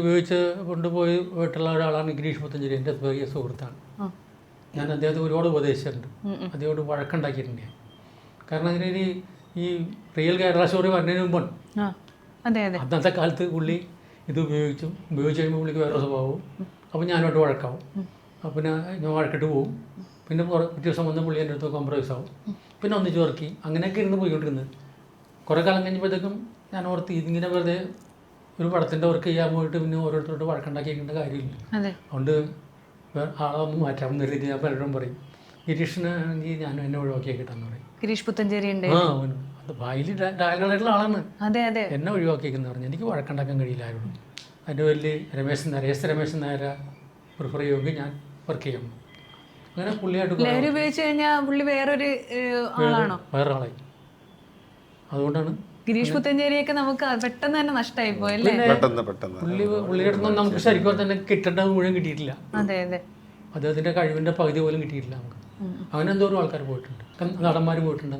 ഉപയോഗിച്ച് കൊണ്ടുപോയി പോയിട്ടുള്ള ഒരാളാണ് ഗിരീഷ് പുത്തഞ്ചേരി, എൻ്റെ വലിയ സുഹൃത്താണ്. ഞാൻ അദ്ദേഹത്തെ ഒരുപാട് ഉപദേശിച്ചിട്ടുണ്ട്, അദ്ദേഹത്തോട് വഴക്കുണ്ടാക്കിയിട്ടുണ്ട് ഞാൻ. കാരണം അതിന് ഈ റിയൽ കേരള സ്റ്റോറി വരുന്നതിന് മുമ്പാണ്. അന്നത്തെ കാലത്ത് പുള്ളി ഇത് ഉപയോഗിച്ച് കഴിയുമ്പോൾ പുള്ളിക്ക് വേറെ സ്വഭാവവും. അപ്പോൾ ഞാനോട്ട് വഴക്കാവും. അപ്പം ഞാൻ വഴക്കിട്ട് പോവും. പിന്നെ പിറ്റേ ദിവസം വന്ന് പുള്ളി എൻ്റെ അടുത്ത് കോംപ്രമൈസ് ആവും. പിന്നെ ഒന്നിച്ച് വർക്കി അങ്ങനെയൊക്കെ ഇരുന്ന് പോയിക്കൊണ്ടിരുന്നത്. കുറേ കാലം കഴിഞ്ഞപ്പോഴത്തേക്കും ഞാൻ ഓർത്ത് ഇതിങ്ങനെ വെറുതെ ഒരു പടത്തിൻ്റെ വർക്ക് ചെയ്യാൻ പോയിട്ട് പിന്നെ ഓരോരുത്തരോട് വഴക്കുണ്ടാക്കിയേണ്ട കാര്യമില്ല. അതുകൊണ്ട് ആളെ ഒന്ന് മാറ്റാമെന്ന രീതി ഞാൻ പലരും പറയും. ഗിരീഷിനാണെങ്കിൽ ഞാൻ എന്നെ ഒഴിവാക്കിയേക്കിട്ടെന്ന് പറയും. ഗിരീഷ് പുത്തഞ്ചേരി അത് ഭായില് ഡയലോഗായിട്ടുള്ള ആളാണ്. എന്നെ ഒഴിവാക്കിയേക്കെന്ന് പറഞ്ഞു. എനിക്ക് വഴക്കുണ്ടാക്കാൻ കഴിയില്ല ആരോടും. അതിൻ്റെ വലിയ രമേശൻ നായരെ പ്രിഫർ ചെയ്യുമെങ്കിൽ ഞാൻ വർക്ക് ചെയ്യണം. അങ്ങനെ പുള്ളിയായിട്ട് ഉപയോഗിച്ച് കഴിഞ്ഞാൽ പുള്ളി വേറൊരാളായി. അതുകൊണ്ടാണ് ഗിരീഷ് പുത്തഞ്ചേരിയൊക്കെ നമുക്ക് പെട്ടെന്ന് തന്നെ നഷ്ടമായി പോയല്ലേ. പുള്ളിയുടെ അടുത്ത് നമുക്ക് ശരിക്കും തന്നെ കിട്ടേണ്ടത് മുഴുവൻ കിട്ടിയിട്ടില്ല. അദ്ദേഹത്തിന്റെ കഴിവിന്റെ പകുതി പോലും കിട്ടിയിട്ടില്ല നമുക്ക്. അങ്ങനെ എന്തോരം ആൾക്കാർ പോയിട്ടുണ്ട്, നടന്മാർ പോയിട്ടുണ്ട്.